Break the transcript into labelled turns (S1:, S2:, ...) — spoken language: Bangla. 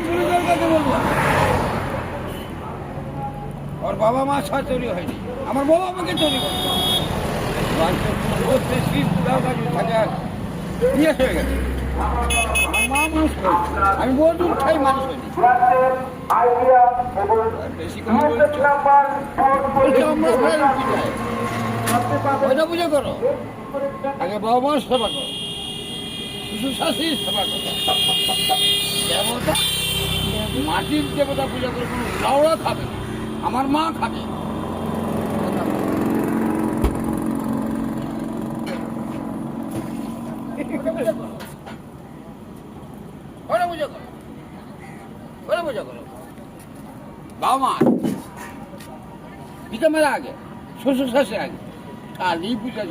S1: পুলিশের কাছে বলবো ওর বাবা মা ছাড়া তৈরি হয়নি, আমার বাবা আমাকে তৈরি করে থাকে আর বিয়ে হয়ে গেছে। আমার মা মানুষ করেছে, আমি বহুদূর খাই মানুষ হয়নি। বেশি করে বলছো আমরা ঘরে রুটি খাই, ওইটা বুঝে করো। আগে বাবা মার সেবা করো, শ্বশুর শাশুড়ির সেবা করো। দেবতা মাটির দেবতা পূজা করে কোনো লাউড়া খাবে না, আমার মা খাবে। ওরা পূজা করো, ওরা পূজা করো। বাবা মা পিতা মারা আগে, শ্বশুর শাশুড়ি আগে, কালী পূজা